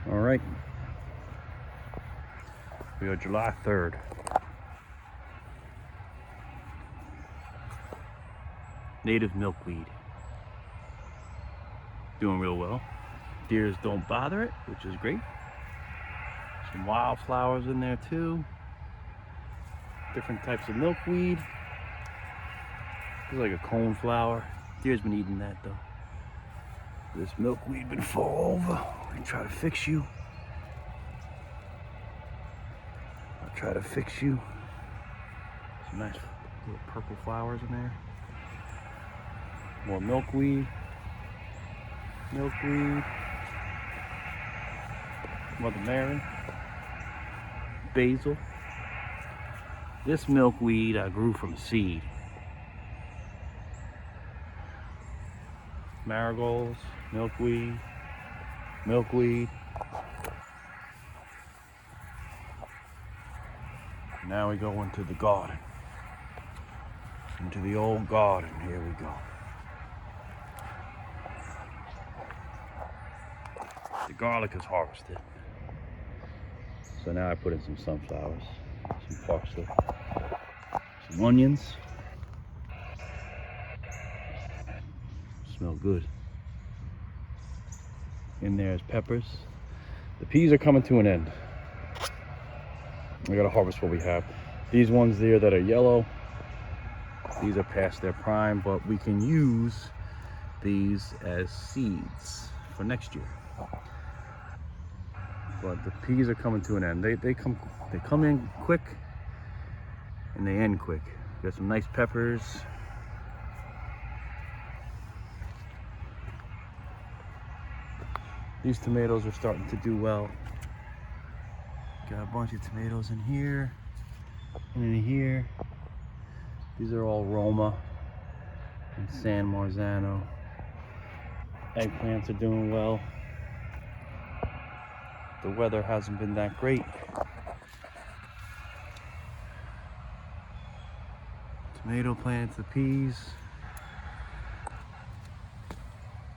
All right, we are July 3rd. Native milkweed, doing real well. Deers don't bother it, which is great. Some wildflowers in there too. Different types of milkweed. It's like a cone flower. Deer's been eating that though. This milkweed been fall over. We're gonna try to fix you. I'll try to fix you. Some nice little purple flowers in there. More milkweed. Milkweed. Mother Mary. Basil. This milkweed I grew from seed. Marigolds, milkweed, milkweed. Now we go into the garden. Into the old garden. Here we go. The garlic is harvested. So now I put in some sunflowers, some parsley, some onions. Smell good. In there is peppers. The peas are coming to an end. I gotta harvest what we have. These ones there that are yellow, these are past their prime, but we can use these as seeds for next year. But the peas are coming to an end. They come in quick and they end quick. Got some nice peppers. These tomatoes are starting to do well. Got a bunch of tomatoes in here and in here. These are all Roma and San Marzano. Eggplants are doing well. The weather hasn't been that great. Tomato plants, the peas,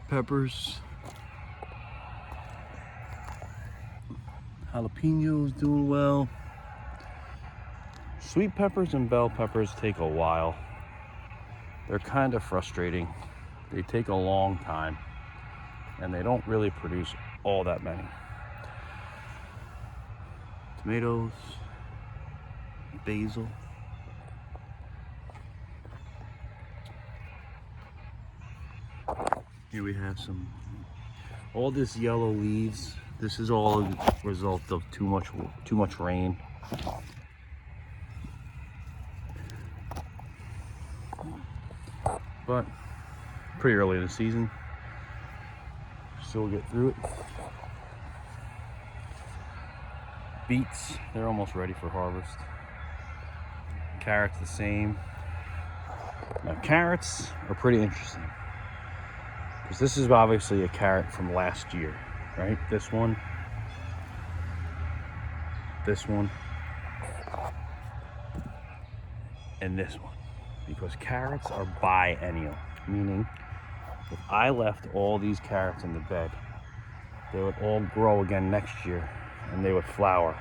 peppers, jalapenos doing well. Sweet peppers and bell peppers take a while. They're kind of frustrating. They take a long time and they don't really produce all that many. Tomatoes, basil. Here we have all this yellow leaves. This is all a result of too much rain. But pretty early in the season, so we'll get through it. Beets, they're almost ready for harvest. Carrots the same. Now carrots are pretty interesting because this is obviously a carrot from last year, right? This one, and this one, because carrots are biennial, meaning if I left all these carrots in the bed, they would all grow again next year and they would flower.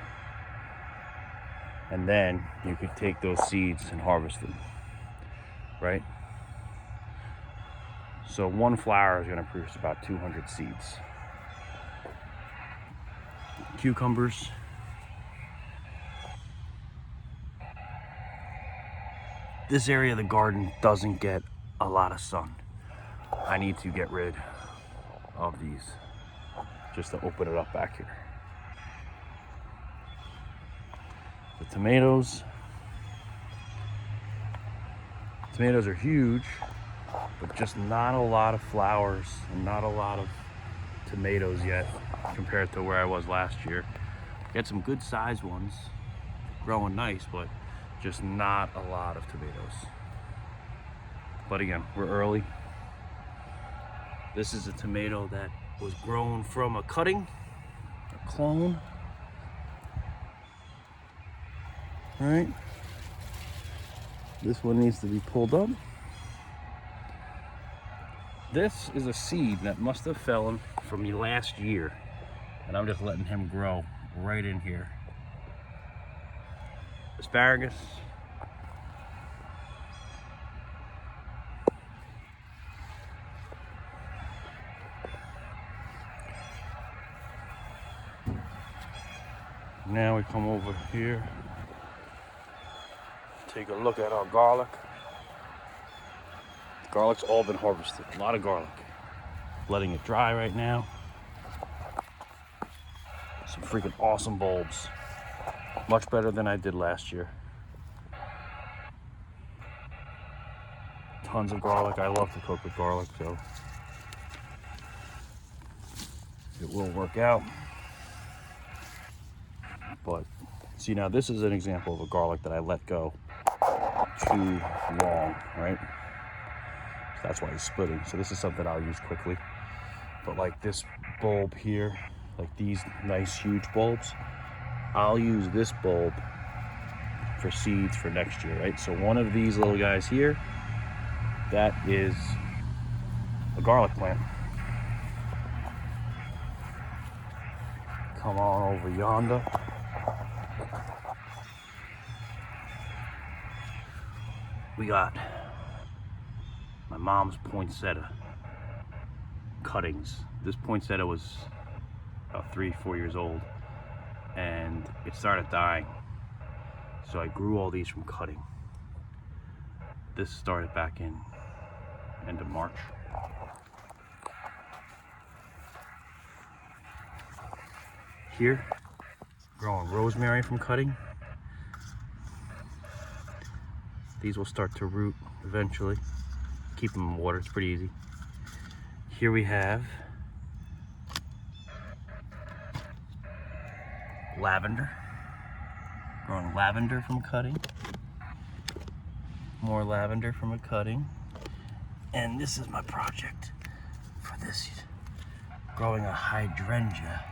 And then you could take those seeds and harvest them, right? So one flower is gonna produce about 200 seeds. Cucumbers. This area of the garden doesn't get a lot of sun. I need to get rid of these just to open it up back here. The tomatoes are huge, but just not a lot of flowers and not a lot of tomatoes yet compared to where I was last year. Got some good sized ones growing nice, but just not a lot of tomatoes. But again, we're early. This is a tomato that was grown from a cutting, a clone. All right. This one needs to be pulled up. This is a seed that must have fallen from last year and I'm just letting him grow right in here. Asparagus. Now we come over here, take a look at our garlic. Garlic's all been harvested, a lot of garlic. Letting it dry right now. Some freaking awesome bulbs. Much better than I did last year. Tons of garlic. I love to cook with garlic, so it will work out. But see, now this is an example of a garlic that I let go too long, right? So that's why it's splitting. So this is something I'll use quickly. But like this bulb here, like these nice huge bulbs, I'll use this bulb for seeds for next year, right? So one of these little guys here, that is a garlic plant. Come on over yonder. We got my mom's poinsettia cuttings. This poinsettia was about 3-4 years old, and it started dying. So I grew all these from cutting. This started back in end of March. Here, growing rosemary from cutting. These will start to root eventually. Keep them in water, it's pretty easy. Here we have lavender. Growing lavender from cutting. More lavender from a cutting. And this is my project for this. Growing a hydrangea